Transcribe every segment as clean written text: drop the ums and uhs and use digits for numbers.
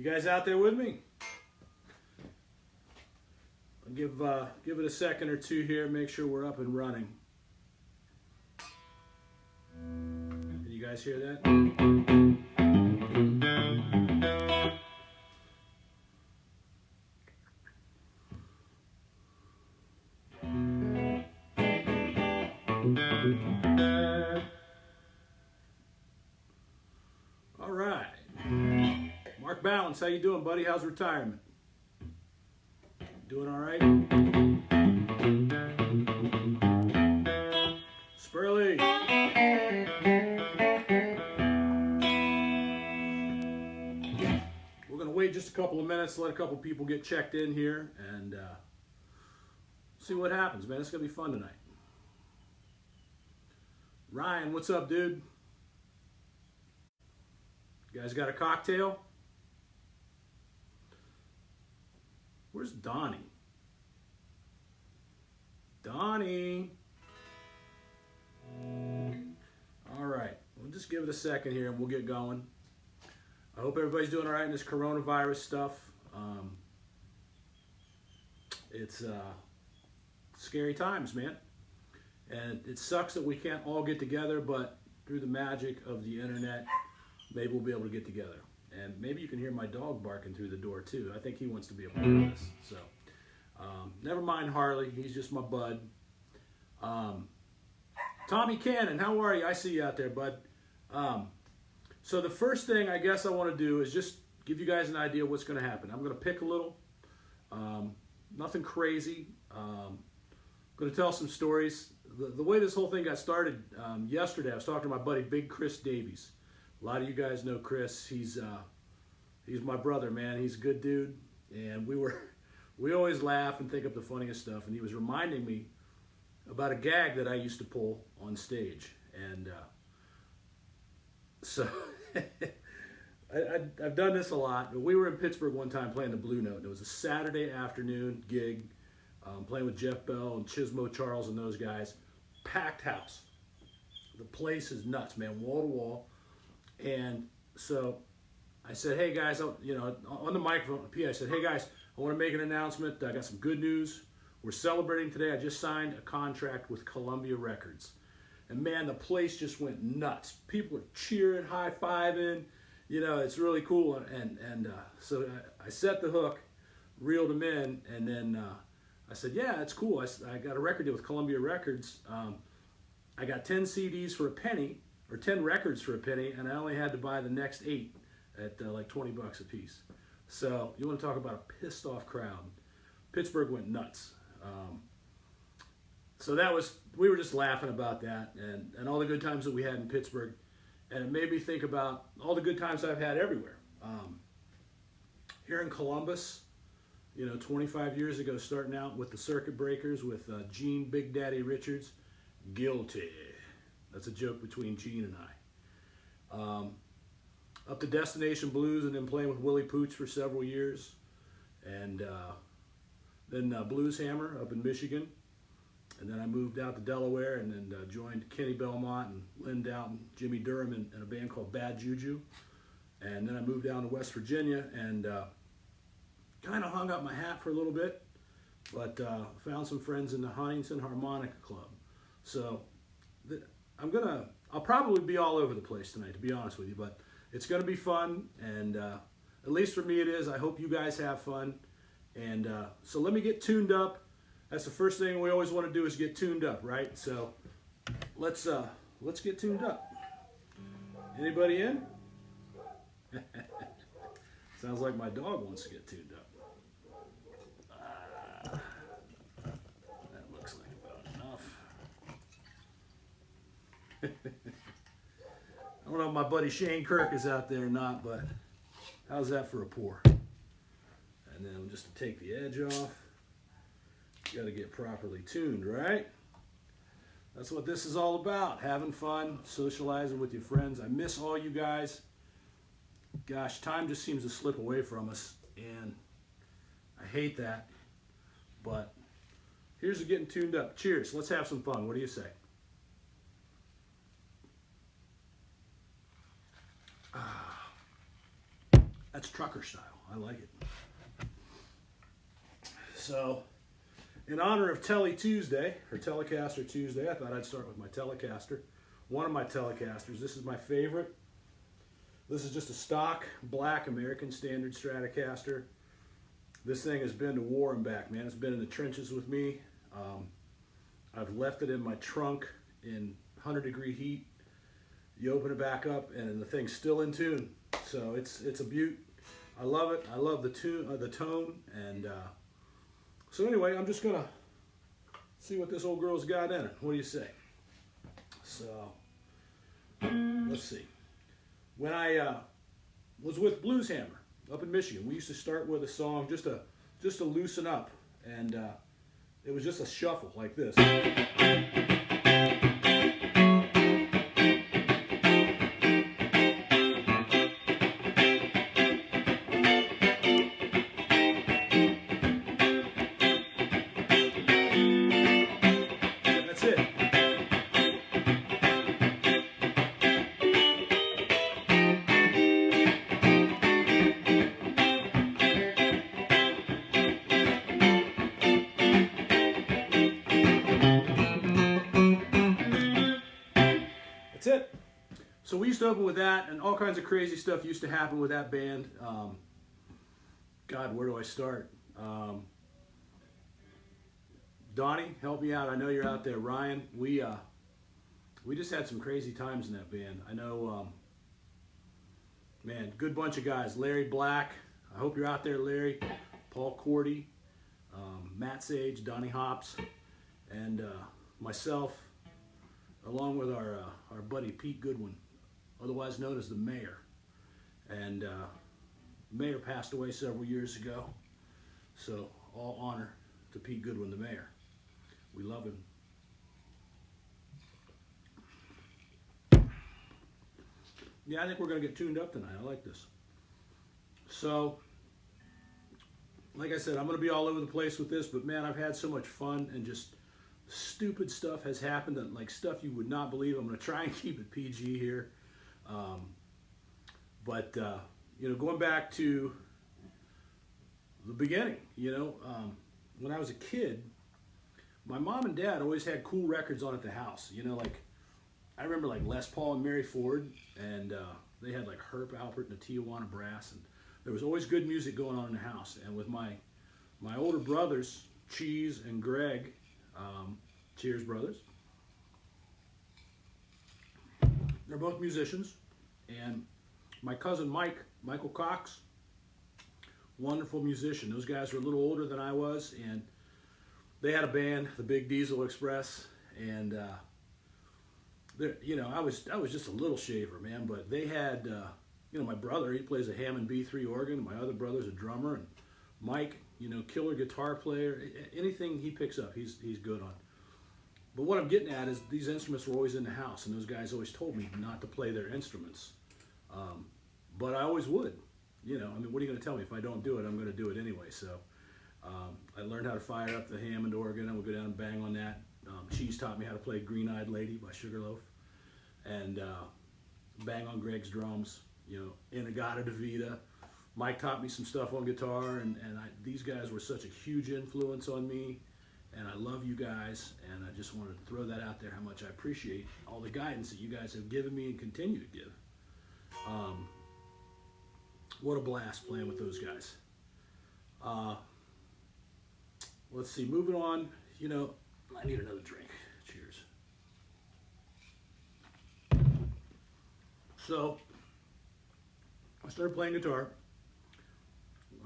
You guys out there with me? I'll give it a second or two here, make sure we're up and running. Can you guys hear that? All right. Mark Balance, how you doing, buddy? How's retirement? Doing all right? Spurley. We're going to wait just a couple of minutes, let a couple people get checked in here, and see what happens, man. It's going to be fun tonight. Ryan, what's up, dude? You guys got a cocktail? Where's Donnie? Donnie. All right, we'll just give it a second here and we'll get going. I hope everybody's doing all right in this coronavirus stuff. It's scary times, man. And it sucks that we can't all get together, but through the magic of the internet, maybe we'll be able to get together. And maybe you can hear my dog barking through the door too. I think he wants to be a part of this. So, never mind Harley. He's just my bud. Tommy Cannon, how are you? I see you out there, bud. So the first thing I guess I want to do is just give you guys an idea of what's going to happen. I'm going to pick a little. Nothing crazy. Going to tell some stories. The way this whole thing got started yesterday, I was talking to my buddy Big Chris Davies. A lot of you guys know Chris. He's my brother, man. He's a good dude, and we always laugh and think up the funniest stuff. And he was reminding me about a gag that I used to pull on stage, and so I've done this a lot. We were in Pittsburgh one time playing the Blue Note, and it was a Saturday afternoon gig, playing with Jeff Bell and Chismo Charles and those guys. Packed house. The place is nuts, man, wall to wall. And so I said, hey guys, on the microphone, I said, hey guys, I want to make an announcement. I got some good news. We're celebrating today. I just signed a contract with Columbia Records. And man, the place just went nuts. People are cheering, high-fiving. It's really cool. And so I set the hook, reeled them in, and then I said, yeah, it's cool. I got a record deal with Columbia Records. I got 10 CDs for a penny, or 10 records for a penny, and I only had to buy the next 8 at like 20 bucks a piece. So you want to talk about a pissed off crowd. Pittsburgh went nuts. So we were just laughing about that and all the good times that we had in Pittsburgh. And it made me think about all the good times I've had everywhere. Here in Columbus, 25 years ago, starting out with the Circuit Breakers with Gene Big Daddy Richards, guilty. That's a joke between Gene and I. Up to Destination Blues, and then playing with Willie Pooch for several years. And then Blues Hammer up in Michigan. And then I moved out to Delaware and then joined Kenny Belmont and Lynn Doughton, Jimmy Durham in a band called Bad Juju. And then I moved down to West Virginia and kind of hung up my hat for a little bit, but found some friends in the Huntington Harmonica Club. So I'll probably be all over the place tonight, to be honest with you, but it's going to be fun, and at least for me it is. I hope you guys have fun. And so let me get tuned up. That's the first thing we always want to do, is get tuned up, right? So let's get tuned up. Anybody in? Sounds like my dog wants to get tuned up. That looks like about enough. I don't know if my buddy Shane Kirk is out there or not, but how's that for a pour? And then just to take the edge off, you got to get properly tuned, right? That's what this is all about, having fun, socializing with your friends. I miss all you guys. Gosh, time just seems to slip away from us, and I hate that. But here's to getting tuned up. Cheers. Let's have some fun. What do you say? That's trucker style. I like it. So, in honor of Tele Tuesday, or Telecaster Tuesday, I thought I'd start with my Telecaster. One of my Telecasters. This is my favorite. This is just a stock black American Standard Stratocaster. This thing has been to war and back, man. It's been in the trenches with me. I've left it in my trunk in 100-degree heat. You open it back up, and the thing's still in tune. So it's a beaut. I love it. I love the tone, and so anyway, I'm just gonna see what this old girl's got in it. What do you say? So let's see. When I was with Blues Hammer up in Michigan, we used to start with a song just to loosen up, and it was just a shuffle like this. That's it. That's it. So we used to open with that, and all kinds of crazy stuff used to happen with that band. God, where do I start? Donnie, help me out. I know you're out there. Ryan, we just had some crazy times in that band. I know, man, good bunch of guys. Larry Black, I hope you're out there, Larry. Paul Cordy, Matt Sage, Donnie Hops, and myself, along with our buddy Pete Goodwin, otherwise known as the Mayor. And Mayor passed away several years ago, so all honor to Pete Goodwin, the Mayor. We love him. Yeah, I think we're going to get tuned up tonight. I like this. So, like I said, I'm going to be all over the place with this, but man, I've had so much fun, and just stupid stuff has happened, that like stuff you would not believe. I'm going to try and keep it PG here. But you know, going back to the beginning, you know, when I was a kid, my mom and dad always had cool records on at the house. You know, like I remember like Les Paul and Mary Ford, and they had like Herb Alpert and the Tijuana Brass, and there was always good music going on in the house. And with my older brothers, Cheese and Greg, cheers brothers, they're both musicians, and my cousin Michael Cox, wonderful musician. Those guys were a little older than I was, and they had a band, the Big Diesel Express, and you know, I was just a little shaver, man. But they had, you know, my brother, he plays a Hammond B3 organ. My other brother's a drummer, and Mike, you know, killer guitar player. Anything he picks up, he's good on. But what I'm getting at is these instruments were always in the house, and those guys always told me not to play their instruments. But I always would. You know, I mean, what are you going to tell me? If I don't do it, I'm going to do it anyway. So I learned how to fire up the Hammond organ. I would go down and bang on that. Cheese taught me how to play Green-Eyed Lady by Sugarloaf. And bang on Greg's drums, you know, Inagata DeVita. Mike taught me some stuff on guitar, and these guys were such a huge influence on me. And I love you guys, and I just wanted to throw that out there, how much I appreciate all the guidance that you guys have given me and continue to give. What a blast playing with those guys. Let's see, moving on, you know, I need another drink. Cheers. So, I started playing guitar.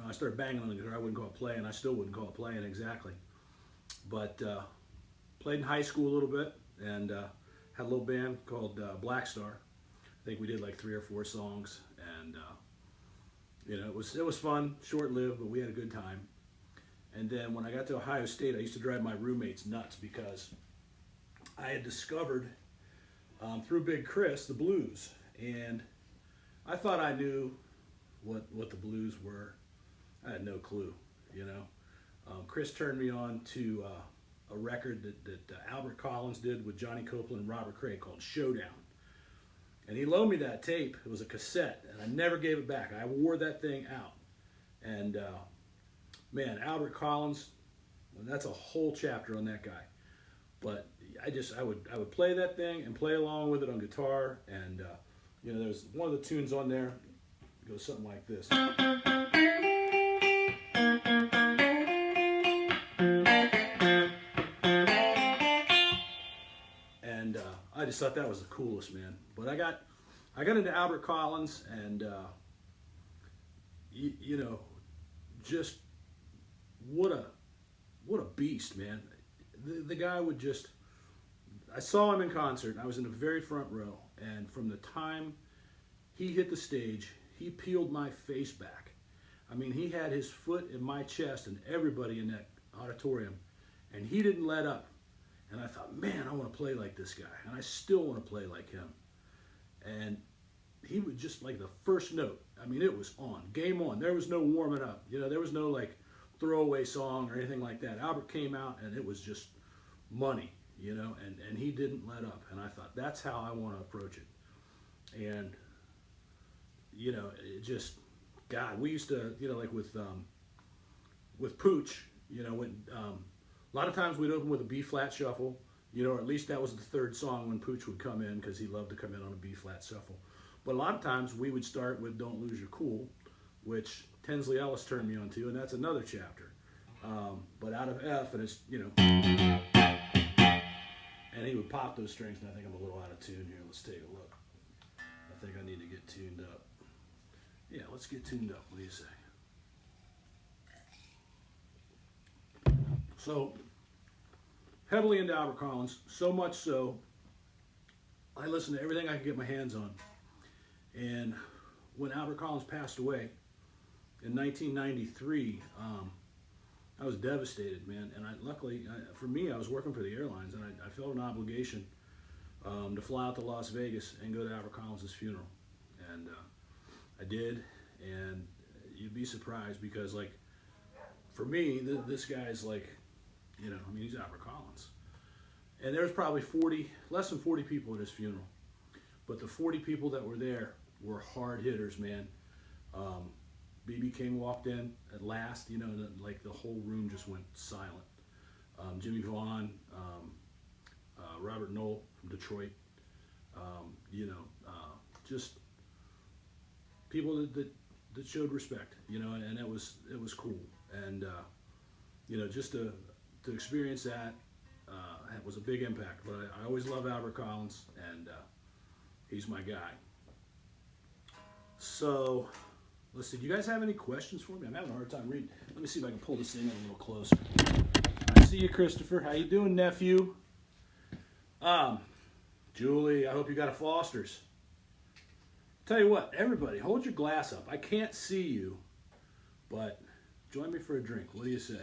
I started banging on the guitar. I wouldn't call it playing. I still wouldn't call it playing exactly. But played in high school a little bit, and had a little band called Black Star. I think we did like 3 or 4 songs, and you know, it was fun, short-lived, but we had a good time. And then when I got to Ohio State, I used to drive my roommates nuts because I had discovered through Big Chris the blues, and I thought I knew what the blues were. I had no clue, you know. Chris turned me on to a record that Albert Collins did with Johnny Copeland and Robert Cray called Showdown. And he loaned me that tape. It was a cassette, and I never gave it back. I wore that thing out. And man, Albert Collins, well, that's a whole chapter on that guy. But I would play that thing and play along with it on guitar. And you know, there's one of the tunes on there. It goes something like this. And I just thought that was the coolest, man. But I got into Albert Collins, and you know, just what a beast, man. The guy would just, I saw him in concert. I was in the very front row, and from the time he hit the stage, he peeled my face back. I mean, he had his foot in my chest and everybody in that auditorium, and he didn't let up. And I thought, man, I want to play like this guy, and I still want to play like him. And he would just, like, the first note, I mean, it was on, game on. There was no warming up. You know, there was no, like, throwaway song or anything like that. Albert came out, and it was just money, you know, and he didn't let up. And I thought, that's how I want to approach it. And, you know, it just, God, we used to, you know, like with Pooch, you know, when a lot of times we'd open with a B-flat shuffle, you know, or at least that was the third song when Pooch would come in, because he loved to come in on a B-flat shuffle. But a lot of times we would start with Don't Lose Your Cool, which Tinsley Ellis turned me on to, and that's another chapter. But out of F, and it's, you know, and he would pop those strings, and I think I'm a little out of tune here. Let's take a look. I think I need to get tuned up. Yeah, let's get tuned up. What do you say? So, heavily into Albert Collins, so much so, I listened to everything I could get my hands on. And when Albert Collins passed away in 1993, I was devastated, man. And luckily, for me, I was working for the airlines, and I felt an obligation to fly out to Las Vegas and go to Albert Collins' funeral. And I did, and you'd be surprised, because, like, for me, this guy's like, you know, I mean, he's Albert Collins. And there was probably less than 40 people at his funeral. But the 40 people that were there were hard hitters, man. B.B. King walked in at last, you know, like the whole room just went silent. Jimmy Vaughn, Robert Knoll from Detroit, you know, just people that showed respect, you know, and it was cool. And, you know, just to experience that was a big impact. But I always love Albert Collins, and he's my guy. So, let's see, do you guys have any questions for me? I'm having a hard time reading. Let me see if I can pull this thing in a little closer. I see you, Christopher. How you doing, nephew? Julie, I hope you got a Foster's. Tell you what, everybody, hold your glass up. I can't see you, but join me for a drink. What do you say?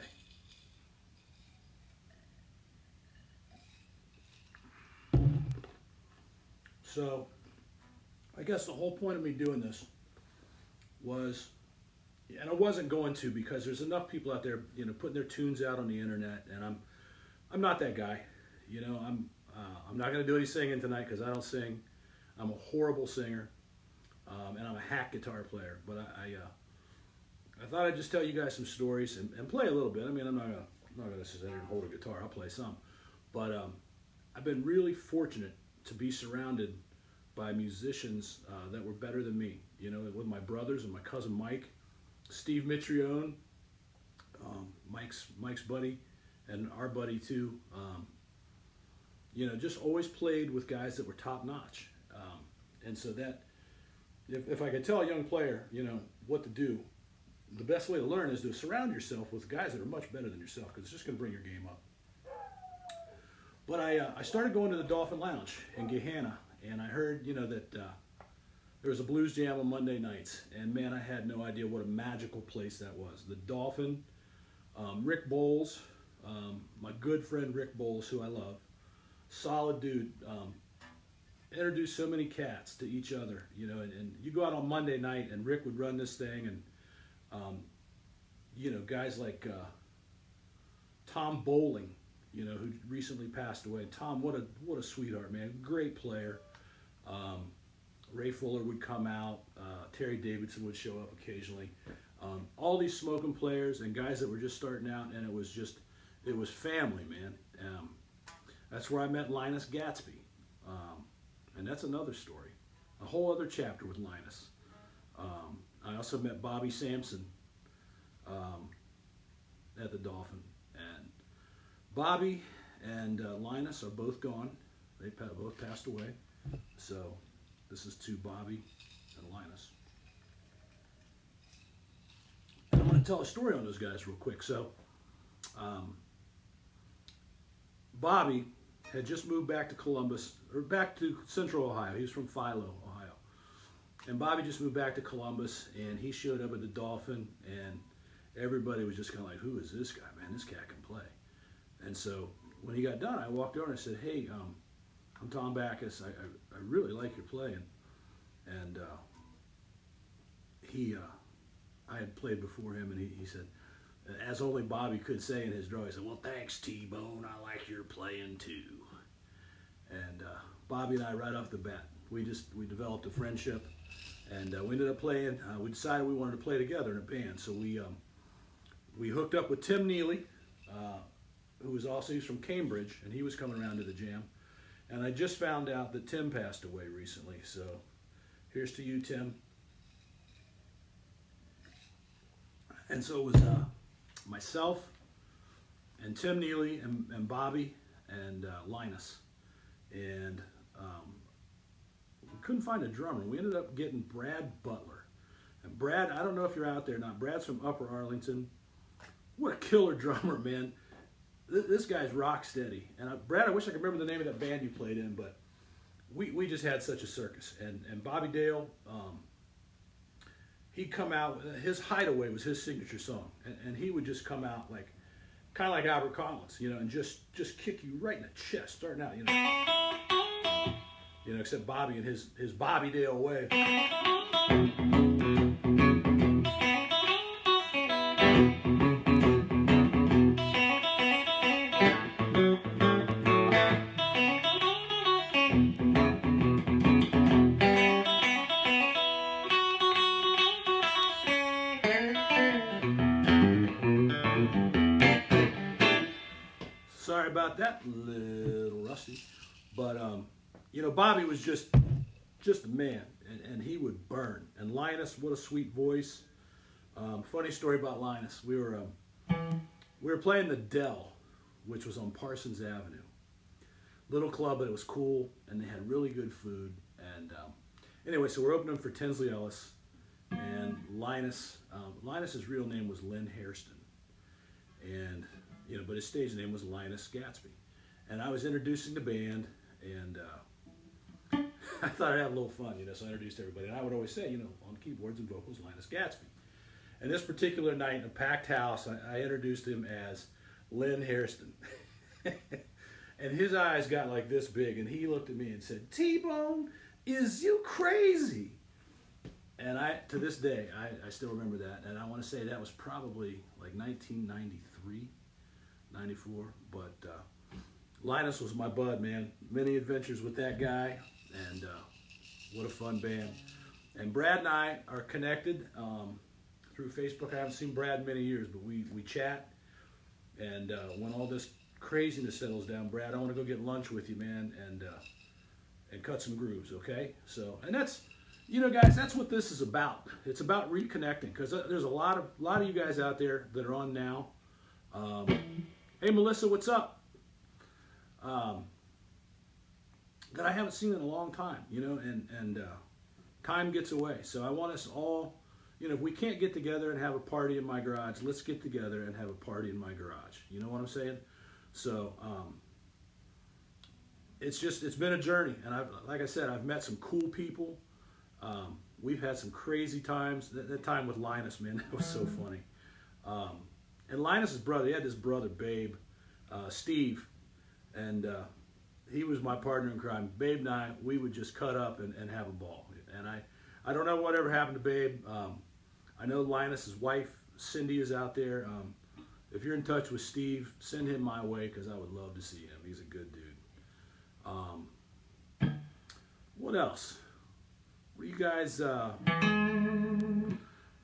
So, I guess the whole point of me doing this was, and I wasn't going to, because there's enough people out there, you know, putting their tunes out on the internet, and I'm not that guy. You know, I'm not going to do any singing tonight, because I don't sing. I'm a horrible singer, and I'm a hack guitar player. But I thought I'd just tell you guys some stories and play a little bit. I mean, I'm not gonna sit there and hold a guitar. I'll play some, but I've been really fortunate to be surrounded by musicians that were better than me. You know, with my brothers and my cousin Mike, Steve Mitrione, Mike's buddy, and our buddy too. You know, just always played with guys that were top notch. And so that, if I could tell a young player, you know, what to do, the best way to learn is to surround yourself with guys that are much better than yourself, because it's just going to bring your game up. But I started going to the Dolphin Lounge in Gahanna, and I heard, you know, that there was a blues jam on Monday nights, and man, I had no idea what a magical place that was. The Dolphin, Rick Bowles, my good friend Rick Bowles, who I love, solid dude, introduced so many cats to each other, you know, and you go out on Monday night, and Rick would run this thing, and you know, guys like Tom Bowling, you know, who recently passed away. Tom, what a sweetheart, man. Great player. Ray Fuller would come out. Terry Davidson would show up occasionally. All these smoking players and guys that were just starting out, and it was family, man. That's where I met Linus Gatsby. And that's another story, a whole other chapter with Linus. I also met Bobby Sampson at the Dolphin. And Bobby and Linus are both gone. They both passed away. So this is to Bobby and Linus. And I want to tell a story on those guys real quick. So Bobby had just moved back to Columbus, or back to Central Ohio. He was from Philo, Ohio. And Bobby just moved back to Columbus, and he showed up at the Dolphin, and everybody was just kind of like, who is this guy, man? This cat can play. And so when he got done, I walked over and I said, hey, I'm Tom Backus. I really like your play. And I had played before him, and he said, as only Bobby could say in his draw, he said, well, thanks, T-Bone. I like your playing too. And Bobby and I, right off the bat, we developed a friendship, and we ended up playing. We decided we wanted to play together in a band, so we hooked up with Tim Neely, who was also, he's from Cambridge, and he was coming around to the jam. And I just found out that Tim passed away recently, so here's to you, Tim. And so it was myself and Tim Neely and Bobby and Linus. And we couldn't find a drummer. We ended up getting Brad Butler. And Brad, I don't know if you're out there or not, Brad's from Upper Arlington. What a killer drummer, man. This guy's rock steady. And Brad, I wish I could remember the name of that band you played in, but we just had such a circus. And Bobby Dale, he'd come out, his Hideaway was his signature song. And he would just come out like, kind of like Albert Collins, you know, and just kick you right in the chest, starting out, you know, except Bobby and his Bobby Dale way. Sorry about that, little rusty, but you know, Bobby was just a man, and he would burn. And Linus, what a sweet voice. Funny story about Linus. We were playing the Dell, which was on Parsons Avenue. Little club, but it was cool, and they had really good food. And anyway, so we're opening for Tinsley Ellis, and Linus's real name was Lynn Hairston, and you know, but his stage name was Linus Gatsby. And I was introducing the band, and I thought I'd have a little fun, you know, so I introduced everybody. And I would always say, you know, on keyboards and vocals, Linus Gatsby. And this particular night in a packed house, I introduced him as Lynn Hairston. And his eyes got like this big, and he looked at me and said, T-Bone, is you crazy? And to this day, I still remember that. And I want to say that was probably like 1993. 94, but Linus was my bud, man. Many adventures with that guy, and what a fun band. And Brad and I are connected through Facebook. I haven't seen Brad in many years, but we chat, and when all this craziness settles down, Brad, I want to go get lunch with you, man, and cut some grooves, okay? So, and that's, you know, guys, that's what this is about. It's about reconnecting, because there's a lot of you guys out there that are on now. Hey, Melissa, what's up? That I haven't seen in a long time, you know, and time gets away. So I want us all, you know, if we can't get together and have a party in my garage, let's get together and have a party in my garage. You know what I'm saying? So it's been a journey, and like I said, I've met some cool people. We've had some crazy times. That time with Linus, man, that was so funny. And Linus's brother, he had this brother, Babe, Steve, and he was my partner in crime. Babe and I, we would just cut up and have a ball. And I don't know whatever happened to Babe. I know Linus's wife, Cindy, is out there. If you're in touch with Steve, send him my way, because I would love to see him. He's a good dude. What else? What do you guys, I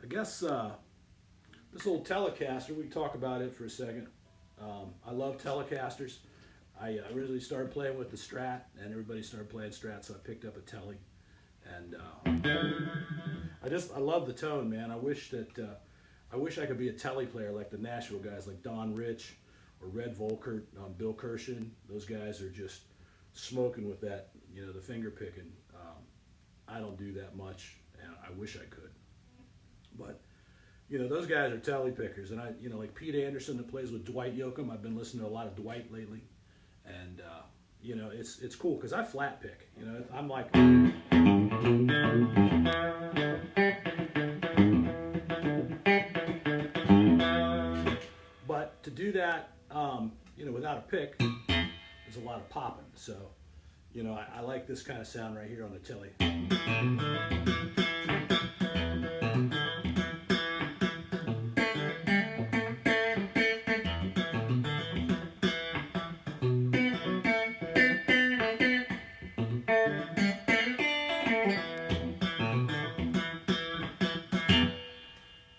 guess this little Telecaster, we can talk about it for a second. I love Telecasters. I originally started playing with the Strat, and everybody started playing Strat, so I picked up a Tele. And I love the tone, man. I wish I could be a Tele player like the Nashville guys, like Don Rich or Red Volkert, Bill Kirshen. Those guys are just smoking with that, you know, the finger picking. I don't do that much, and I wish I could. But, you know, those guys are Tele pickers. And you know, like Pete Anderson that plays with Dwight Yoakam, I've been listening to a lot of Dwight lately. And, you know, it's cool because I flat pick. You know, I'm like... But to do that, you know, without a pick, there's a lot of popping. So, you know, I like this kind of sound right here on the Tele.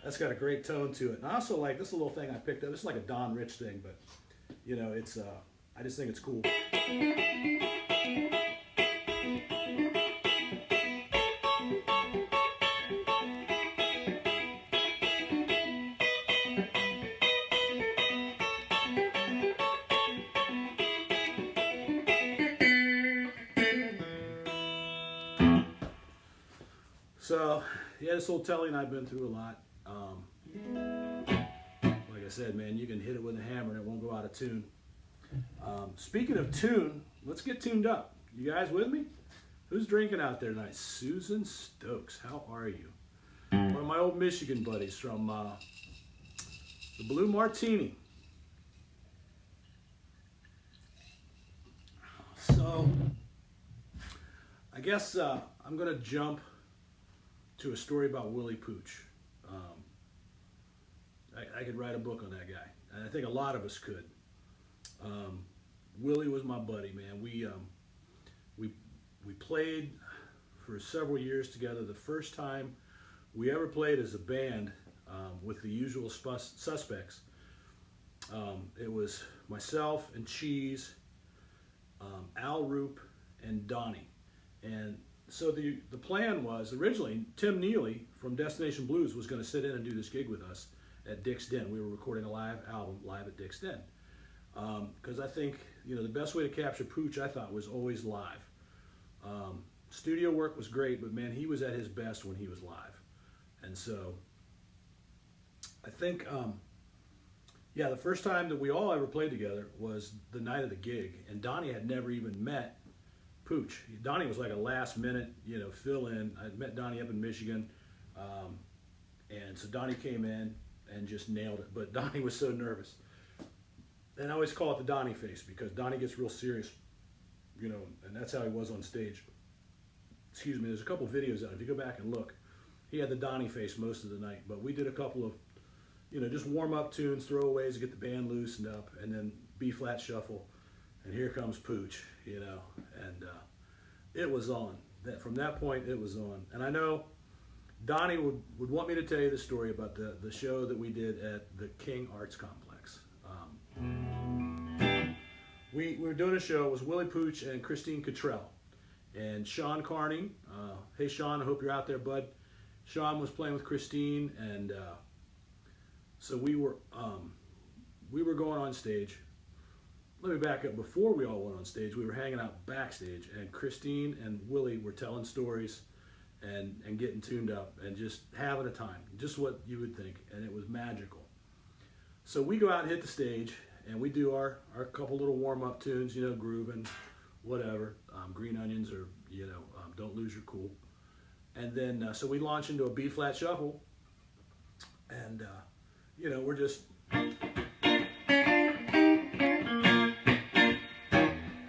That's got a great tone to it. And I also like this little thing I picked up. This is like a Don Rich thing, but you know, it's I just think it's cool. So yeah, this old Tele and I've been through a lot. Like I said, man, you can hit it with a hammer and it won't go out of tune. Speaking of tune, let's get tuned up. You guys with me? Who's drinking out there tonight? Susan Stokes, how are you? One of my old Michigan buddies from the Blue Martini. So, I guess I'm going to jump to a story about Willie Pooch. I could write a book on that guy, and I think a lot of us could. Willie was my buddy, man. We played for several years together. The first time we ever played as a band with the usual suspects, it was myself and Cheese, Al Roop, and Donnie. And so the plan was, originally, Tim Neely from Destination Blues was going to sit in and do this gig with us at Dick's Den. We were recording a live album live at Dick's Den. Because I think, you know, the best way to capture Pooch, I thought, was always live. Studio work was great, but man, he was at his best when he was live. And so, I think, yeah, the first time that we all ever played together was the night of the gig, and Donnie had never even met Pooch. Donnie was like a last minute, you know, fill in. I met Donnie up in Michigan, and so Donnie came in and just nailed it. But Donnie was so nervous. And I always call it the Donnie face because Donnie gets real serious, you know, and that's how he was on stage. Excuse me, there's a couple videos out. If you go back and look, he had the Donnie face most of the night. But we did a couple of, you know, just warm-up tunes, throwaways to get the band loosened up, and then B-flat shuffle. And here comes Pooch, you know, and it was on. From that point, it was on. And I know Donnie would want me to tell you the story about the show that we did at the King Arts Complex. We were doing a show. It was Willie Pooch and Christine Cottrell. And Sean Carney, hey Sean, I hope you're out there, bud. Sean was playing with Christine, and so we were going on stage. Let me back up. Before we all went on stage, we were hanging out backstage, and Christine and Willie were telling stories and getting tuned up and just having a time, just what you would think, and it was magical. So we go out and hit the stage, and we do our couple little warm-up tunes, you know, grooving, whatever, Green Onions or, you know, Don't Lose Your Cool. And then, so we launch into a B-flat shuffle, and, you know, we're just...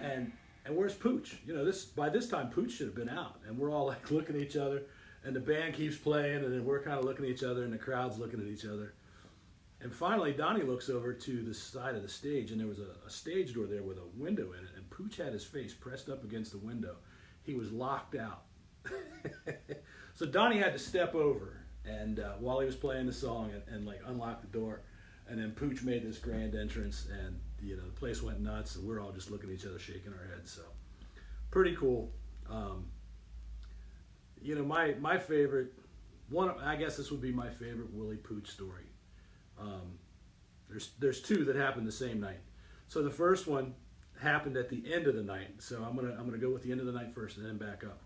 And where's Pooch? You know, by this time, Pooch should have been out. And we're all like looking at each other, and the band keeps playing, and then we're kind of looking at each other, and the crowd's looking at each other. And finally, Donnie looks over to the side of the stage, and there was a stage door there with a window in it, and Pooch had his face pressed up against the window. He was locked out. So Donnie had to step over and while he was playing the song and like unlock the door, and then Pooch made this grand entrance, and the place went nuts, and we're all just looking at each other, shaking our heads. So pretty cool. My favorite one, I guess this would be my favorite Willie Pooch story. There's two that happened the same night. So the first one happened at the end of the night. So I'm gonna go with the end of the night first, and then back up.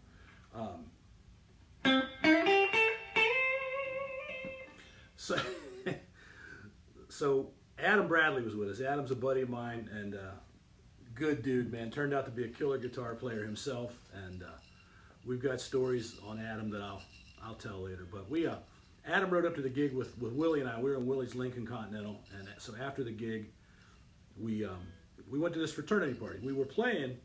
So Adam Bradley was with us. Adam's a buddy of mine and good dude, man. Turned out to be a killer guitar player himself, and we've got stories on Adam that I'll tell later. But Adam rode up to the gig with Willie and I. We were in Willie's Lincoln Continental, and so after the gig, we went to this fraternity party. We were playing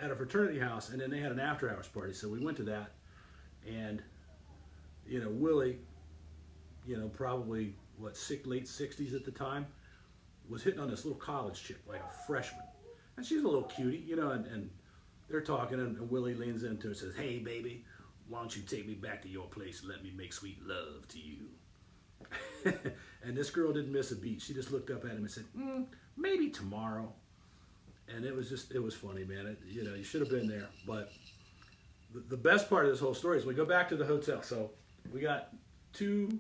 at a fraternity house, and then they had an after hours party. So we went to that, and Willie, probably late 60s at the time, was hitting on this little college chick, like a freshman, and she's a little cutie, and they're talking, and Willie leans into her and says, "Hey, baby, why don't you take me back to your place and let me make sweet love to you?" And this girl didn't miss a beat. She just looked up at him and said, "Maybe tomorrow." And it was funny, man. You should have been there. But the best part of this whole story is we go back to the hotel. So we got two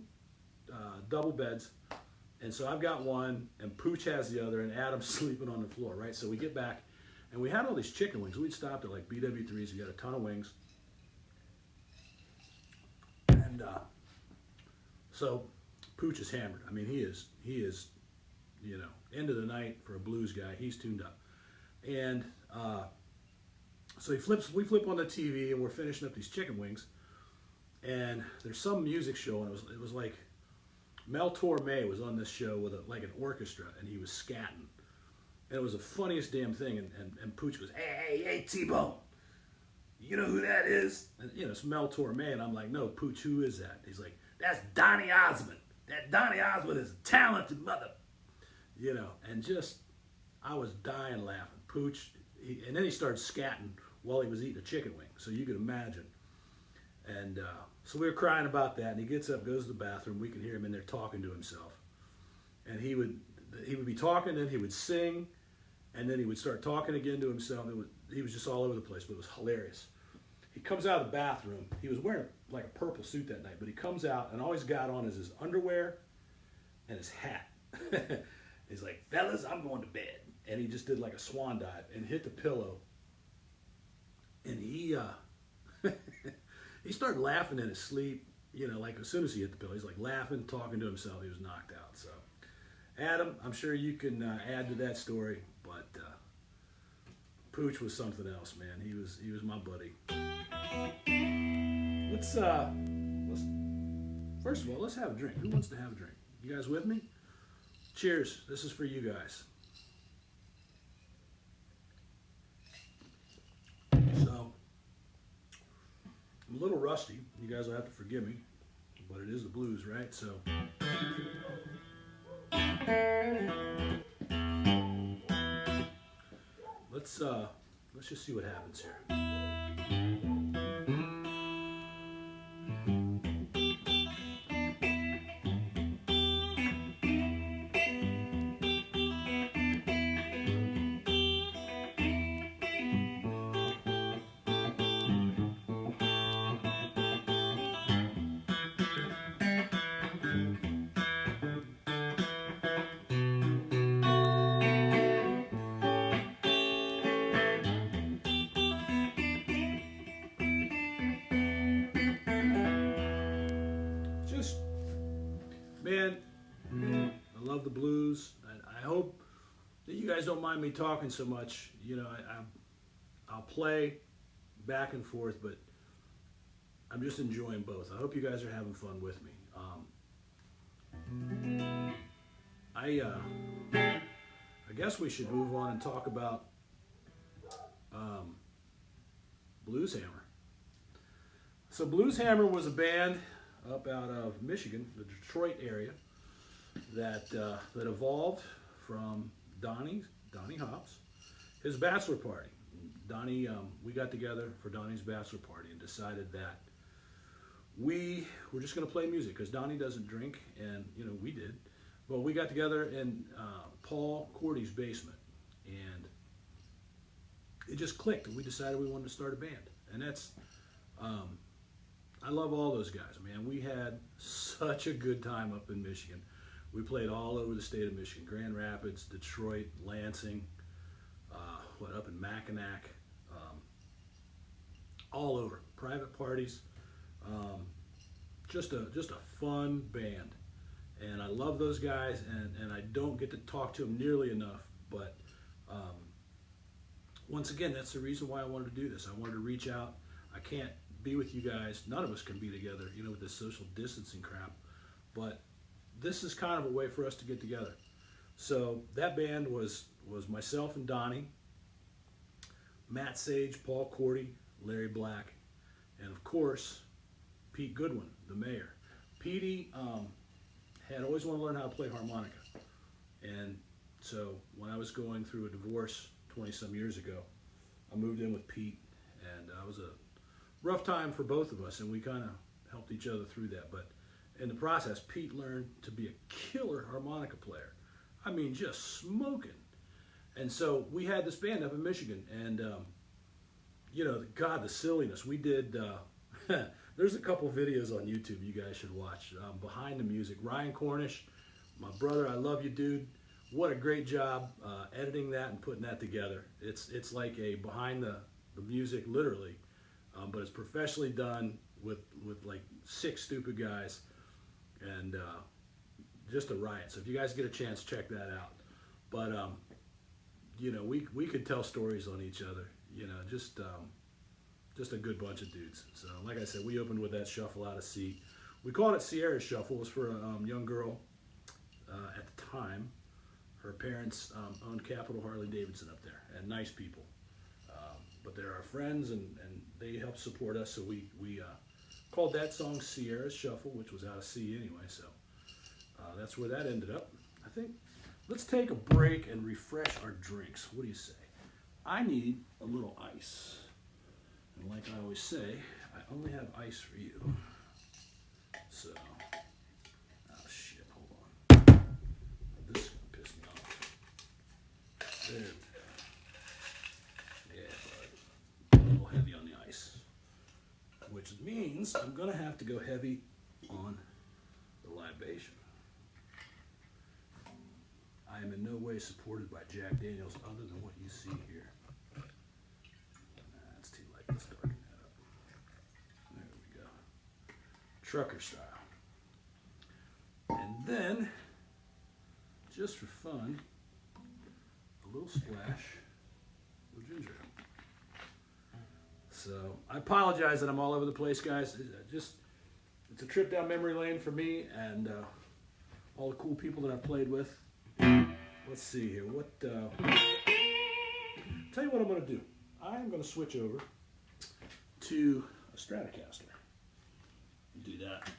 double beds, and so I've got one, and Pooch has the other, and Adam's sleeping on the floor, right? So we get back, and we had all these chicken wings. We'd stopped at like BW3s. We got a ton of wings. And so Pooch is hammered. I mean, he is, end of the night for a blues guy. He's tuned up. And so we flip on the TV, and we're finishing up these chicken wings. And there's some music show, and it was like Mel Torme was on this show with like an orchestra, and he was scatting. And it was the funniest damn thing. And Pooch goes, hey, T-Bone, you know who that is? And, it's Mel Torme. And I'm like, no, Pooch, who is that? He's like, that's Donny Osmond. That Donny Osmond is a talented mother. And just, I was dying laughing. Pooch, and then he started scatting while he was eating a chicken wing. So you could imagine. And so we were crying about that, and he gets up, goes to the bathroom. We can hear him in there talking to himself. And he would be talking, then he would sing, and then he would start talking again to himself. He was just all over the place, but it was hilarious. He comes out of the bathroom. He was wearing like a purple suit that night, but he comes out, and all he's got on is his underwear and his hat. He's like, "Fellas, I'm going to bed." And he just did like a swan dive and hit the pillow. And he he started laughing in his sleep, like as soon as he hit the pillow. He's like laughing, talking to himself. He was knocked out. So, Adam, I'm sure you can add to that story, but Pooch was something else, man. He was my buddy. Let's first of all, let's have a drink. Who wants to have a drink? You guys with me? Cheers. This is for you guys. So, I'm a little rusty. You guys will have to forgive me, but it is the blues, right? So, let's just see what happens here. Man, I love the blues. I hope that you guys don't mind me talking so much. I'll play back and forth, but I'm just enjoying both. I hope you guys are having fun with me. I guess we should move on and talk about Blues Hammer. So Blues Hammer was a band up out of Michigan, the Detroit area, that evolved from Donnie Hopps, his bachelor party. Donnie, we got together for Donnie's bachelor party and decided that we were just going to play music because Donnie doesn't drink, and we did. But we got together in Paul Cordy's basement, and it just clicked, and we decided we wanted to start a band. And that's, I love all those guys, man. We had such a good time up in Michigan. We played all over the state of Michigan: Grand Rapids, Detroit, Lansing, up in Mackinac, all over. Private parties, just a fun band. And I love those guys, and I don't get to talk to them nearly enough, but once again, that's the reason why I wanted to do this. I wanted to reach out. I can't be with you guys. None of us can be together, with this social distancing crap, but this is kind of a way for us to get together. So that band was myself and Donnie, Matt Sage, Paul Cordy, Larry Black, and of course, Pete Goodwin, the mayor. Petey had always wanted to learn how to play harmonica. And so when I was going through a divorce 20-some years ago, I moved in with Pete, and it was a rough time for both of us, and we kind of helped each other through that. But in the process, Pete learned to be a killer harmonica player. I mean, just smoking. And so we had this band up in Michigan, and God, the silliness. We did, there's a couple videos on YouTube you guys should watch, behind the music. Ryan Cornish, my brother, I love you, dude. What a great job editing that and putting that together. It's like a behind the music, literally, but it's professionally done with like 6 stupid guys, and just a riot. So if you guys get a chance, check that out. But we could tell stories on each other. Just a good bunch of dudes. So like I said, we opened with that Shuffle Out of C. We called it Sierra Shuffle. It was for a young girl at the time. Her parents owned Capital Harley Davidson up there, and nice people. But they're our friends, and they helped support us. So we called that song Sierra Shuffle, which was out of C anyway. So that's where that ended up. I think let's take a break and refresh our drinks. What do you say? I need a little ice. And like I always say, I only have ice for you. So, oh shit, hold on. This is gonna piss me off. There we go. Yeah, bud. A little heavy on the ice. Which means I'm gonna have to go heavy on the libation. I am in no way supported by Jack Daniels other than what you see here. That's too light. Let's darken that up. There we go. Trucker style. And then, just for fun, a little splash of ginger ale. So I apologize that I'm all over the place, guys. It's a trip down memory lane for me and all the cool people that I've played with. Let's see here. Tell you what I'm going to do. I am going to switch over to a Stratocaster. Do that.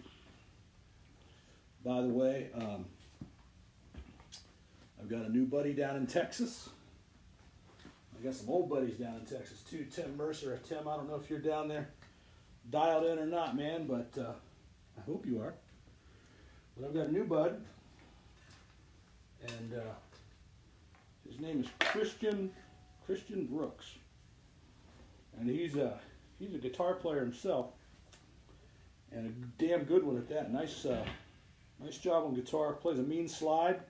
By the way, I've got a new buddy down in Texas. I got some old buddies down in Texas too. Tim Mercer. Tim, I don't know if you're down there dialed in or not, man, but I hope you are. But I've got a new bud, and his name is Christian Brooks, and he's a guitar player himself, and a damn good one at that. Nice job on guitar. Plays a mean slide,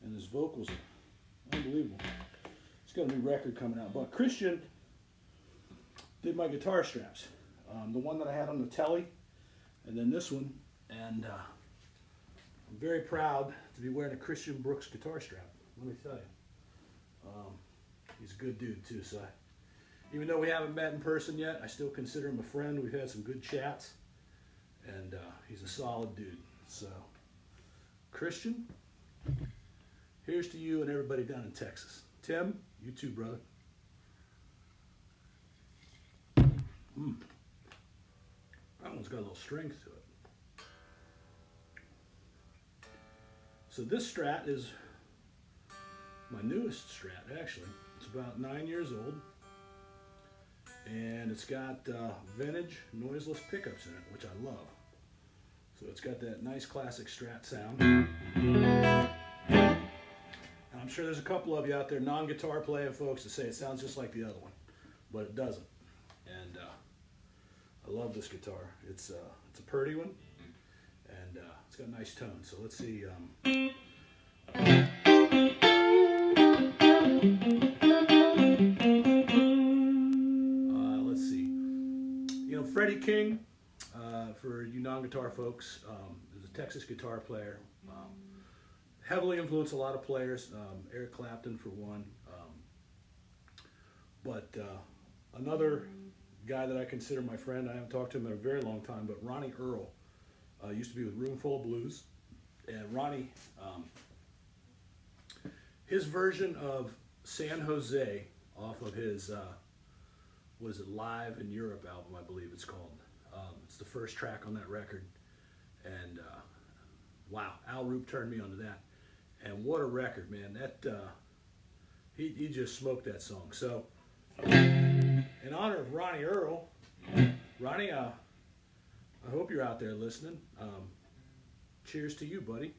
and his vocals are unbelievable. He's got a new record coming out. But Christian did my guitar straps, the one that I had on the telly, and then this one, and I'm very proud to be wearing a Christian Brooks guitar strap. Let me tell you. He's a good dude too, so even though we haven't met in person yet, I still consider him a friend. We've had some good chats, and he's a solid dude. So, Christian, here's to you and everybody down in Texas. Tim, you too, brother. That one's got a little strength to it. So this Strat is my newest Strat, actually. It's about 9 years old. And it's got vintage noiseless pickups in it, which I love. So it's got that nice classic Strat sound. And I'm sure there's a couple of you out there, non-guitar playing folks, that say it sounds just like the other one, but it doesn't. And I love this guitar. It's a pretty one, and it's got a nice tone. So let's see. Let's see. You know, Freddie King, for you non-guitar folks, is a Texas guitar player. Heavily influenced a lot of players. Eric Clapton for one. But another guy that I consider my friend, I haven't talked to him in a very long time, but Ronnie Earl used to be with Roomful of Blues. And Ronnie, his version of San Jose off of his, what is it, Live in Europe album, I believe it's called. It's the first track on that record. And wow, Al Roop turned me onto that. And what a record, man. That he just smoked that song. So, in honor of Ronnie Earl, Ronnie, I hope you're out there listening. Cheers to you, buddy.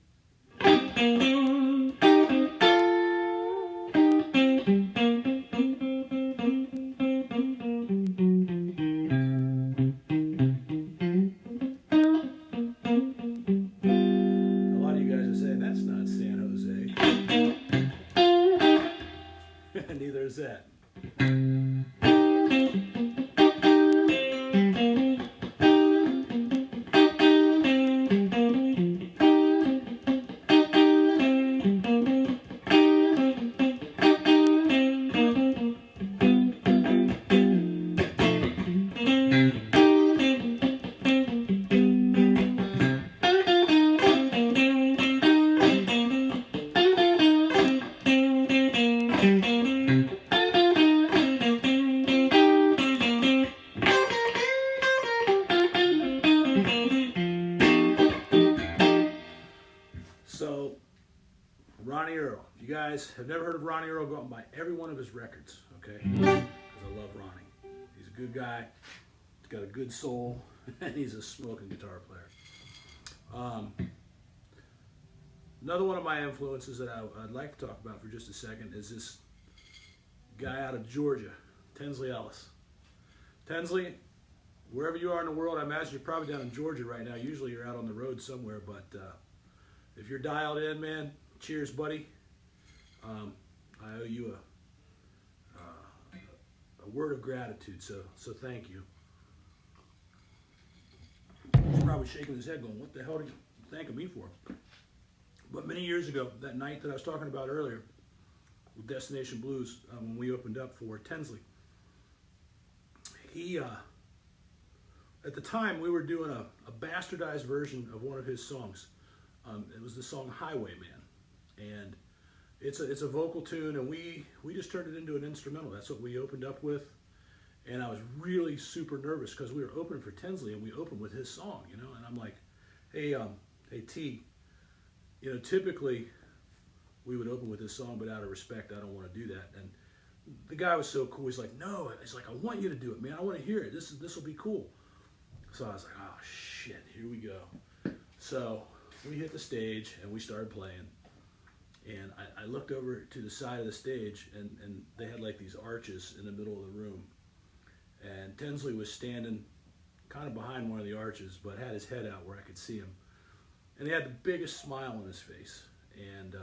Neither is that. So, Ronnie Earl. If you guys have never heard of Ronnie Earl, go out and buy every one of his records, okay? Because I love Ronnie. He's a good guy. He's got a good soul, and he's a smoking guitar player. Another one of my influences that I'd like to talk about for just a second is this guy out of Georgia, Tinsley Ellis. Tinsley, wherever you are in the world, I imagine you're probably down in Georgia right now. Usually you're out on the road somewhere, but if you're dialed in, man, cheers, buddy. I owe you a word of gratitude, so thank you. He's probably shaking his head going, what the hell are you thanking me for? But many years ago, that night that I was talking about earlier, with Destination Blues, when we opened up for Tinsley, he, at the time, we were doing a bastardized version of one of his songs. It was the song Highwayman, and it's a vocal tune, and we just turned it into an instrumental. That's what we opened up with, and I was really super nervous because we were opening for Tinsley, and we opened with his song, you know. And I'm like, hey T, you know, typically we would open with this song, but out of respect, I don't want to do that. And the guy was so cool. He's like, no, he's like, I want you to do it, man. I want to hear it. This will be cool. So I was like, oh shit, here we go. So we hit the stage and we started playing. And I looked over to the side of the stage, and they had like these arches in the middle of the room. And Tinsley was standing kind of behind one of the arches, but had his head out where I could see him. And he had the biggest smile on his face. And,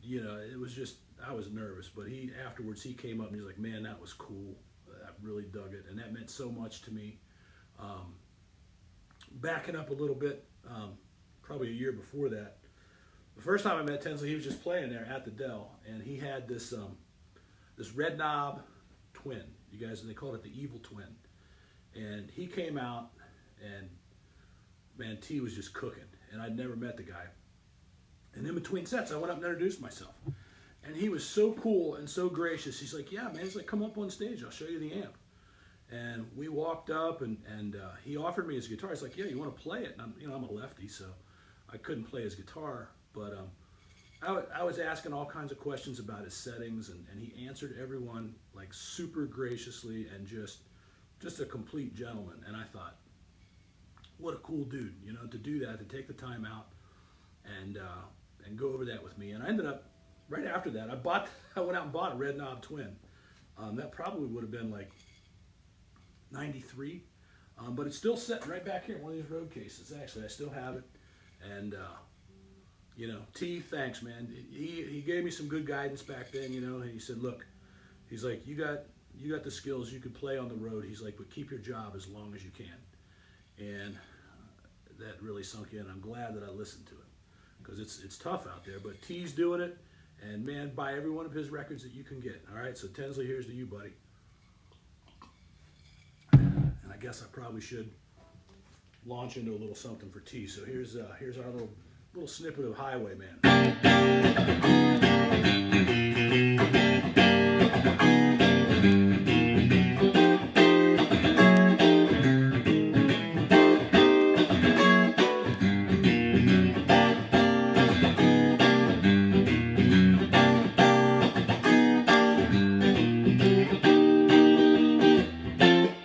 you know, it was just, I was nervous. But afterwards, he came up and he's like, man, that was cool. I really dug it. And that meant so much to me. Backing up a little bit, probably a year before that, the first time I met Tinsley, he was just playing there at the Dell, and he had this this red knob twin. You guys, they called it the Evil Twin. And he came out, and man, T was just cooking, and I'd never met the guy. And in between sets, I went up and introduced myself, and he was so cool and so gracious. He's like, yeah, man, he's like, come up on stage, I'll show you the amp. And we walked up, and he offered me his guitar. He's like, yeah, you want to play it? And I'm a lefty, so I couldn't play his guitar. But I was asking all kinds of questions about his settings, and he answered everyone like super graciously and just a complete gentleman. And I thought, what a cool dude, you know, to do that, to take the time out and go over that with me. And I ended up right after that, I went out and bought a red knob twin. That probably would have been like 93, but it's still sitting right back here in one of these road cases. Actually, I still have it, and you know, T, thanks, man. He gave me some good guidance back then, you know, and he said, look, he's like, you got the skills, you could play on the road. He's like, but keep your job as long as you can. And that really sunk in. I'm glad that I listened to him, because it's tough out there, but T's doing it, and man, buy every one of his records that you can get. All right, so Tinsley, here's to you, buddy. And I guess I probably should launch into a little something for T. So here's our little snippet of Highwayman.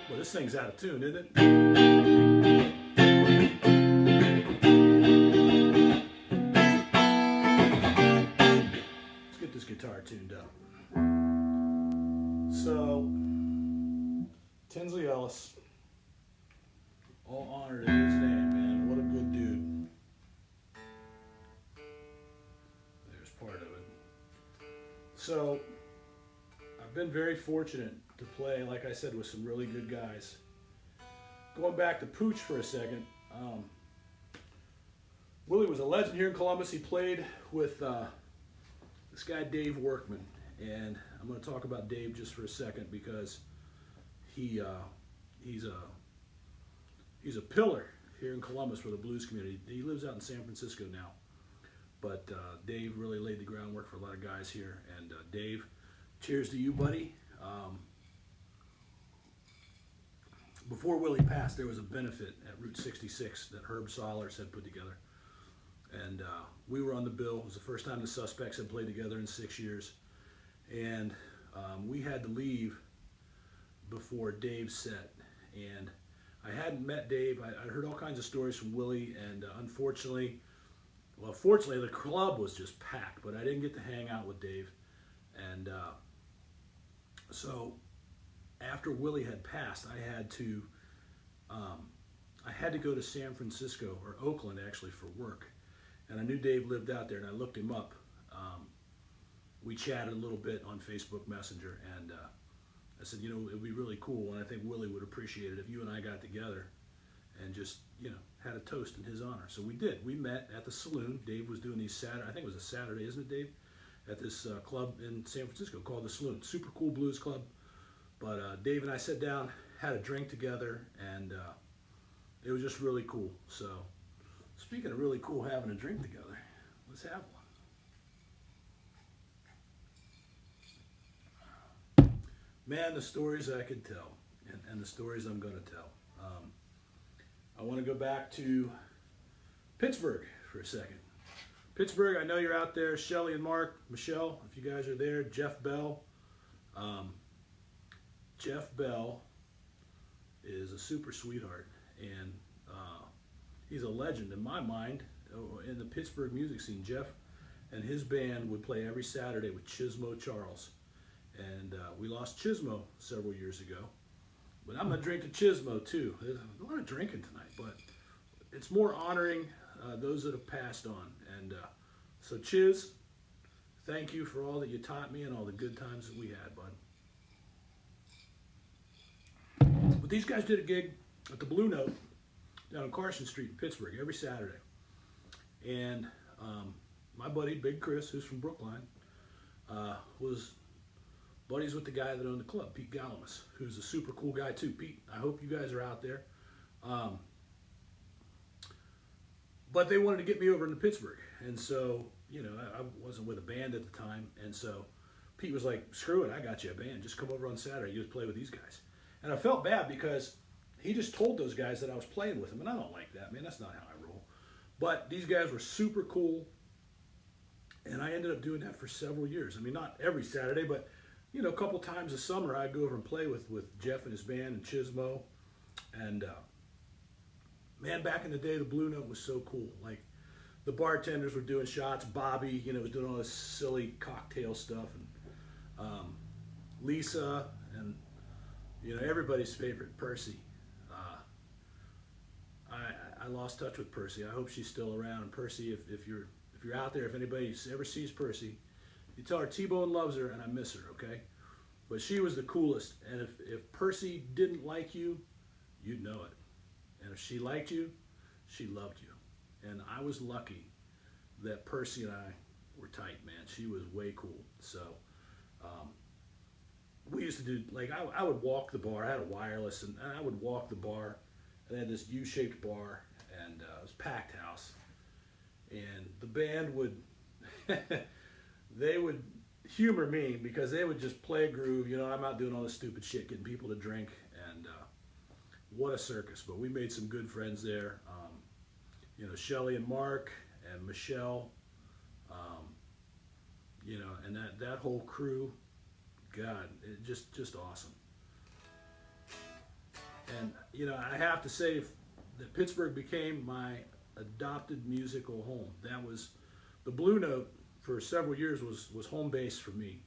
Well, this thing's out of tune, isn't it? Guitar tuned up. So, Tinsley Ellis, all honored in his name, man. What a good dude. There's part of it. So, I've been very fortunate to play, like I said, with some really good guys. Going back to Pooch for a second, Willie was a legend here in Columbus. He played with this guy Dave Workman, and I'm going to talk about Dave just for a second, because he's a pillar here in Columbus for the blues community. He lives out in San Francisco now, but Dave really laid the groundwork for a lot of guys here. And Dave, cheers to you, buddy. Before Willie passed, there was a benefit at Route 66 that Herb Solers had put together. And we were on the bill. It was the first time the Suspects had played together in 6 years. And we had to leave before Dave's set. And I hadn't met Dave. I heard all kinds of stories from Willie. And fortunately, the club was just packed. But I didn't get to hang out with Dave. And so after Willie had passed, I had to go to San Francisco, or Oakland actually, for work. And I knew Dave lived out there, and I looked him up. We chatted a little bit on Facebook Messenger, and I said, you know, it would be really cool, and I think Willie would appreciate it if you and I got together and just, you know, had a toast in his honor. So we did. We met at the saloon. Dave was doing these Saturday, I think it was a Saturday, isn't it, Dave? At this club in San Francisco called the Saloon. Super cool blues club. But Dave and I sat down, had a drink together, and it was just really cool. So, speaking of really cool having a drink together, let's have one. Man, the stories I could tell, and the stories I'm going to tell. I want to go back to Pittsburgh for a second. Pittsburgh, I know you're out there. Shelly and Mark, Michelle, if you guys are there. Jeff Bell. Jeff Bell is a super sweetheart, and he's a legend in my mind in the Pittsburgh music scene. Jeff and his band would play every Saturday with Chismo Charles, and we lost Chismo several years ago. But I'm gonna drink to Chismo too. There's a lot of drinking tonight, but it's more honoring those that have passed on. And so Chiz, thank you for all that you taught me and all the good times that we had, bud. But these guys did a gig at the Blue Note down on Carson Street in Pittsburgh every Saturday. And my buddy, Big Chris, who's from Brookline, was buddies with the guy that owned the club, Pete Galamus, who's a super cool guy too. Pete, I hope you guys are out there. But they wanted to get me over into Pittsburgh. And so, you know, I wasn't with a band at the time. And so Pete was like, screw it, I got you a band. Just come over on Saturday, you just play with these guys. And I felt bad because he just told those guys that I was playing with them. And I don't like that, man. That's not how I roll. But these guys were super cool. And I ended up doing that for several years. I mean, not every Saturday, but you know, a couple times a summer I'd go over and play with Jeff and his band and Chismo. And man, back in the day, the Blue Note was so cool. Like the bartenders were doing shots. Bobby, you know, was doing all this silly cocktail stuff, and Lisa, and you know, everybody's favorite, Percy. I lost touch with Percy. I hope she's still around. And Percy, if you're out there, if anybody ever sees Percy, you tell her T-Bone loves her and I miss her, okay? But she was the coolest. And if Percy didn't like you, you'd know it. And if she liked you, she loved you. And I was lucky that Percy and I were tight, man. She was way cool. So we used to do, like, I would walk the bar. I had a wireless, and I would walk the bar. And they had this U-shaped bar, and it was a packed house. And the band would, they would humor me because they would just play a groove. You know, I'm out doing all this stupid shit, getting people to drink, and what a circus. But we made some good friends there. You know, Shelly and Mark and Michelle, you know, and that whole crew, God, it just awesome. And, you know, I have to say that Pittsburgh became my adopted musical home. That was, the Blue Note for several years was home base for me.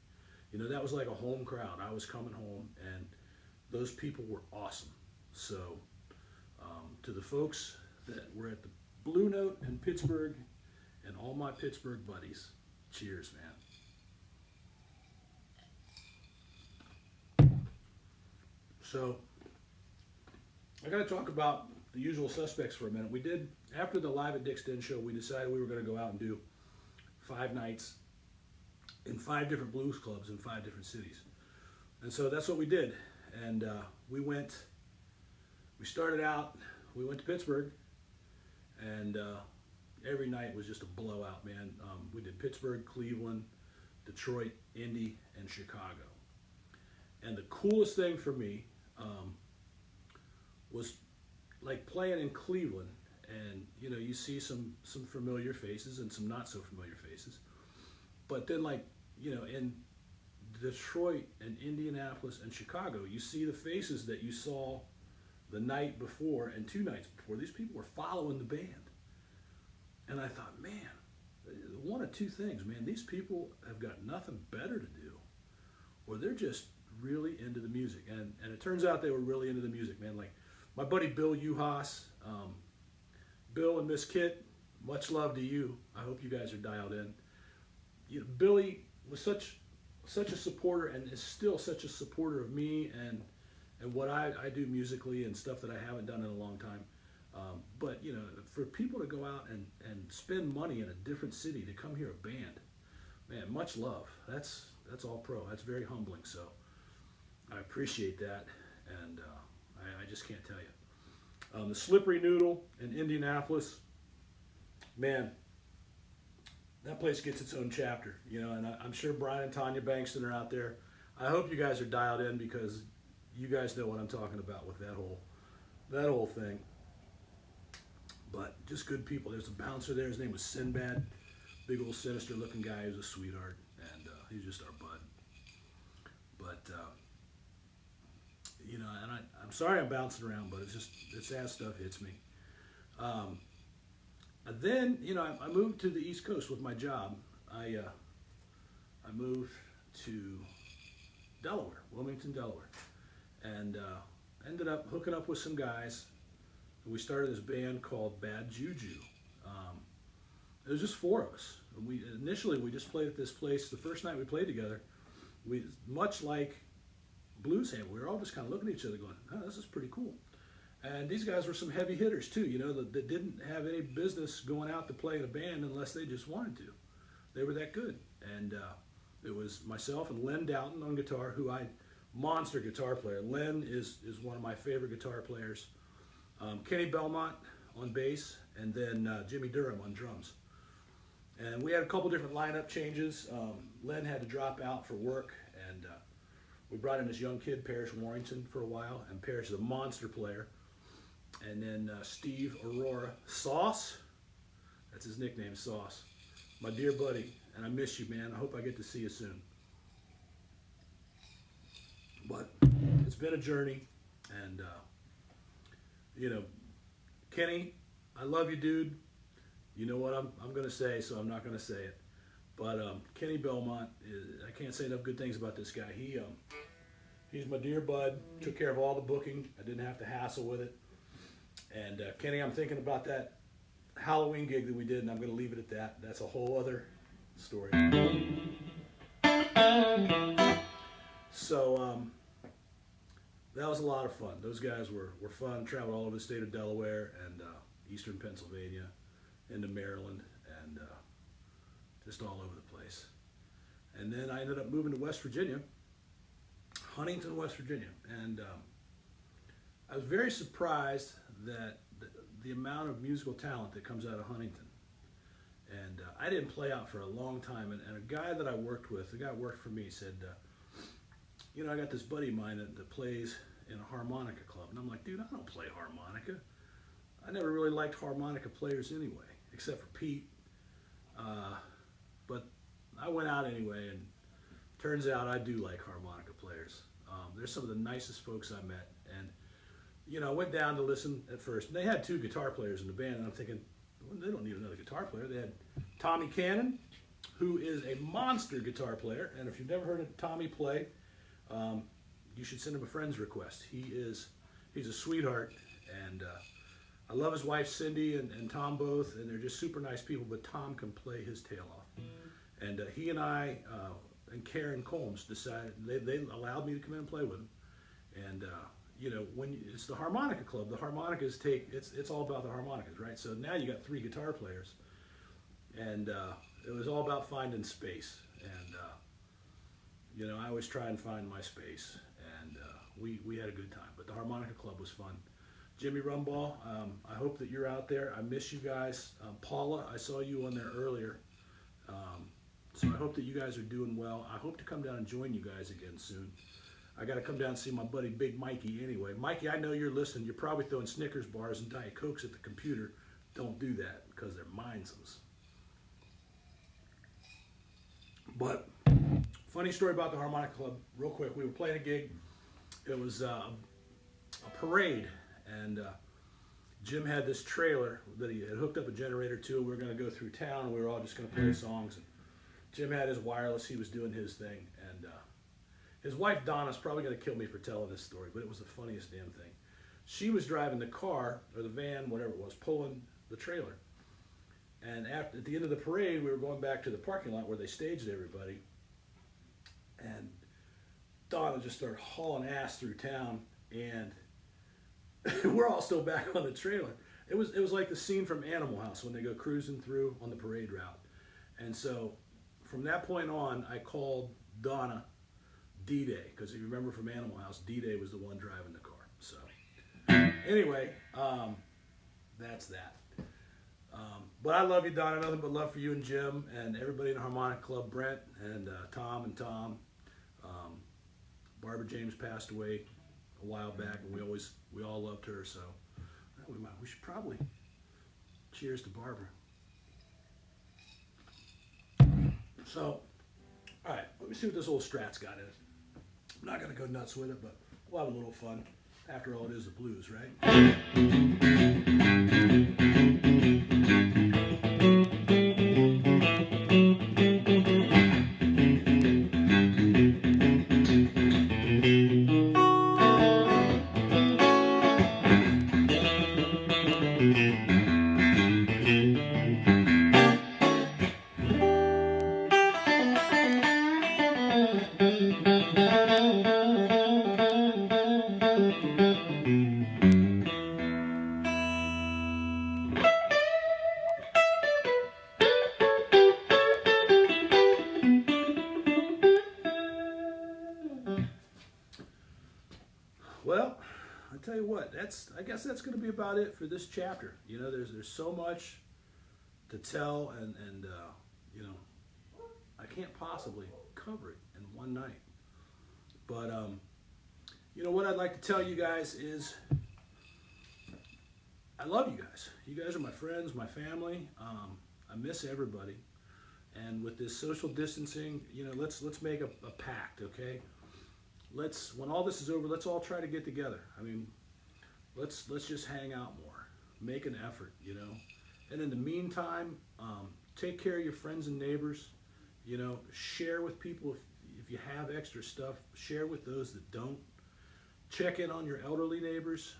You know, that was like a home crowd. I was coming home, and those people were awesome. So to the folks that were at the Blue Note in Pittsburgh and all my Pittsburgh buddies, cheers, man. So I got to talk about the usual suspects for a minute. We did, after the Live at Dick's Den show, we decided we were going to go out and do 5 nights in 5 different blues clubs in 5 different cities. And so that's what we did. And we started out, we went to Pittsburgh, and every night was just a blowout, man. We did Pittsburgh, Cleveland, Detroit, Indy, and Chicago. And the coolest thing for me was like playing in Cleveland, and you know, you see some familiar faces and some not so familiar faces. But then, like, you know, in Detroit and Indianapolis and Chicago, you see the faces that you saw the night before and 2 nights before. These people were following the band. And I thought, man, one of 2 things, man. These people have got nothing better to do, or they're just really into the music. And it turns out they were really into the music, man. Like my buddy Bill Uhas, Bill and Miss Kit, much love to you. I hope you guys are dialed in. You know, Billy was such a supporter, and is still such a supporter of me and what I do musically and stuff that I haven't done in a long time. But you know, for people to go out and spend money in a different city to come hear a band, man, much love. That's all pro. That's very humbling. So I appreciate that, and I just can't tell you. The Slippery Noodle in Indianapolis, man, that place gets its own chapter, you know, and I'm sure Brian and Tanya Bankston are out there. I hope you guys are dialed in, because you guys know what I'm talking about with that whole thing. But just good people. There's a bouncer there. His name was Sinbad, big old sinister looking guy. He was a sweetheart, and he's just our bud. But you know, and I'm sorry I'm bouncing around, but it's sad stuff hits me. And then, you know, I moved to the East Coast with my job. I moved to Delaware, Wilmington, Delaware, and ended up hooking up with some guys. We started this band called Bad Juju. It was just 4 of us. Initially we just played at this place. The first night we played together, much like Blues Hand, we were all just kind of looking at each other going, oh, this is pretty cool. And these guys were some heavy hitters too, you know, that didn't have any business going out to play in a band unless they just wanted to. They were that good. And it was myself and Len Doughton on guitar, monster guitar player. Len is one of my favorite guitar players. Kenny Belmont on bass, and then Jimmy Durham on drums. And we had a couple different lineup changes. Len had to drop out for work, and we brought in this young kid, Parrish Warrington, for a while, and Parrish is a monster player. And then Steve Aurora, Sauce, that's his nickname, Sauce, my dear buddy, and I miss you, man. I hope I get to see you soon. But it's been a journey, and you know, Kenny, I love you, dude. You know what I'm going to say, so I'm not going to say it. But Kenny Belmont, I can't say enough good things about this guy. He's my dear bud. Took care of all the booking. I didn't have to hassle with it. And Kenny, I'm thinking about that Halloween gig that we did, and I'm going to leave it at that. That's a whole other story. So that was a lot of fun. Those guys were fun. Traveled all over the state of Delaware and eastern Pennsylvania, into Maryland, and just all over the place. And then I ended up moving to West Virginia, Huntington, West Virginia. And I was very surprised that the amount of musical talent that comes out of Huntington. And I didn't play out for a long time. And a guy that I worked with, the guy that worked for me, said, you know, I got this buddy of mine that plays in a harmonica club. And I'm like, dude, I don't play harmonica. I never really liked harmonica players anyway, except for Pete. But I went out anyway, and turns out I do like harmonica players. They're some of the nicest folks I met. And, you know, I went down to listen at first. And they had 2 guitar players in the band, and I'm thinking, well, they don't need another guitar player. They had Tommy Cannon, who is a monster guitar player. And if you've never heard of Tommy play, you should send him a friend's request. He's a sweetheart, and I love his wife Cindy and Tom both, and they're just super nice people, but Tom can play his tail off. And he and I and Karen Combs decided, they allowed me to come in and play with him. And you know, when it's the harmonica club, the harmonicas it's all about the harmonicas, right? So now you got 3 guitar players, and it was all about finding space. And you know, I always try and find my space, and we had a good time. But the harmonica club was fun. Jimmy Rumball, I hope that you're out there. I miss you guys. Paula, I saw you on there earlier. So I hope that you guys are doing well. I hope to come down and join you guys again soon. I got to come down and see my buddy Big Mikey anyway. Mikey, I know you're listening. You're probably throwing Snickers bars and Diet Cokes at the computer. Don't do that, because they're mindless. But funny story about the harmonica club, real quick. We were playing a gig. It was a parade, and Jim had this trailer that he had hooked up a generator to. We were going to go through town. We were all just going to play songs. And Jim had his wireless. He was doing his thing. And his wife, Donna's probably going to kill me for telling this story, but it was the funniest damn thing. She was driving the car, or the van, whatever it was, pulling the trailer. And at the end of the parade, we were going back to the parking lot where they staged everybody. And Donna just started hauling ass through town, and we're all still back on the trailer. It was like the scene from Animal House when they go cruising through on the parade route. And so from that point on, I called Donna D-Day, because if you remember from Animal House, D-Day was the one driving the car. So anyway, that's that. But I love you, Donna. Nothing but love for you and Jim and everybody in the Harmonic Club, Brent and Tom. Barbara James passed away a while back, and we all loved her. So we should probably cheers to Barbara. So, all right, let me see what this old Strat's got in it. I'm not going to go nuts with it, but we'll have a little fun. After all, it is the blues, right? Well, I tell you what, I guess that's going to be about it for this chapter. You know, there's so much to tell, and you know, I can't possibly cover it in one night. But you know what I'd like to tell you guys is I love you guys. You guys are my friends, my family. I miss everybody, And with this social distancing, you know, let's make a pact, okay? When all this is over, let's all try to get together. I mean, let's just hang out more, make an effort, you know. And in the meantime, take care of your friends and neighbors. You know, share with people if you have extra stuff. Share with those that don't. Check in on your elderly neighbors.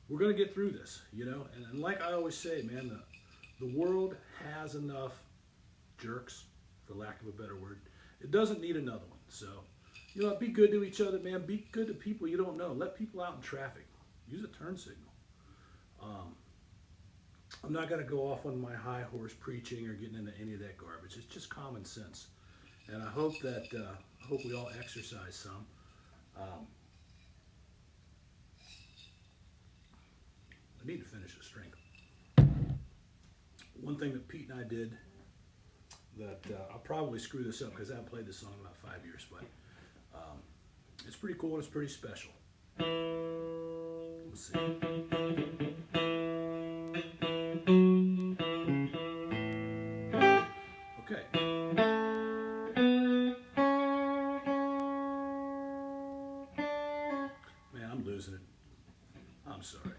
We're gonna get through this, you know. And like I always say, man, the world has enough jerks, for lack of a better word. It doesn't need another one. So, you know, be good to each other, man. Be good to people you don't know. Let people out in traffic. Use a turn signal. I'm not going to go off on my high horse preaching or getting into any of that garbage. It's just common sense. And I hope that we all exercise some. I need to finish this drink. One thing that Pete and I did that I'll probably screw this up because I haven't played this song in about 5 years, but it's pretty cool and it's pretty special. Let's see. Okay. Man, I'm losing it. I'm sorry.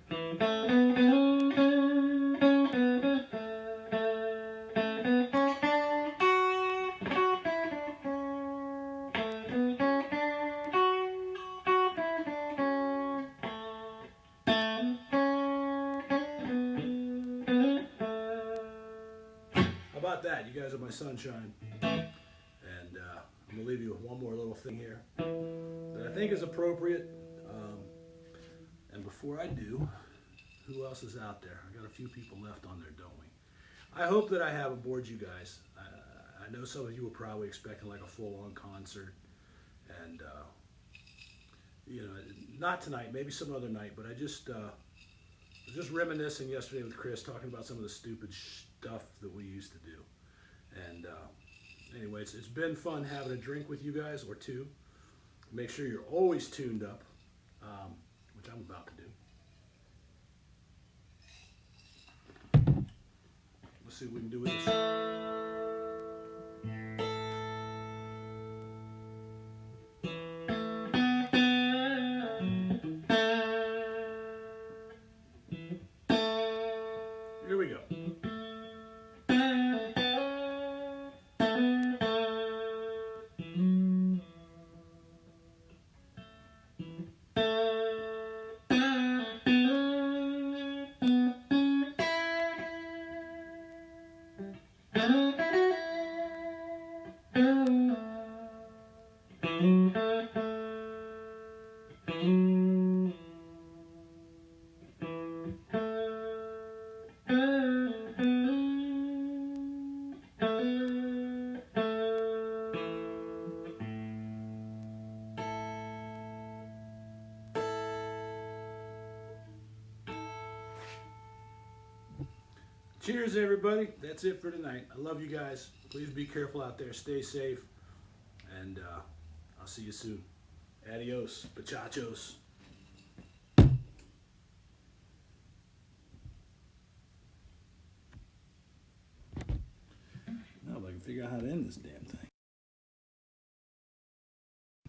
How about that? You guys are my sunshine. And I'm going to leave you with one more little thing here that I think is appropriate. And before I do, who else is out there? I got a few people left on there, don't we? I hope that I have bored you guys. I know some of you were probably expecting like a full-on concert. And, you know, not tonight, maybe some other night, but I just reminiscing yesterday with Chris, talking about some of the stupid stuff that we used to do. And anyway, it's been fun having a drink with you guys, or two. Make sure you're always tuned up, which I'm about to do. Let's see what we can do with this. Here we go. Cheers, everybody. That's it for tonight. I love you guys. Please be careful out there. Stay safe. And I'll see you soon. Adios, muchachos. Now if I can figure out how to end this damn thing.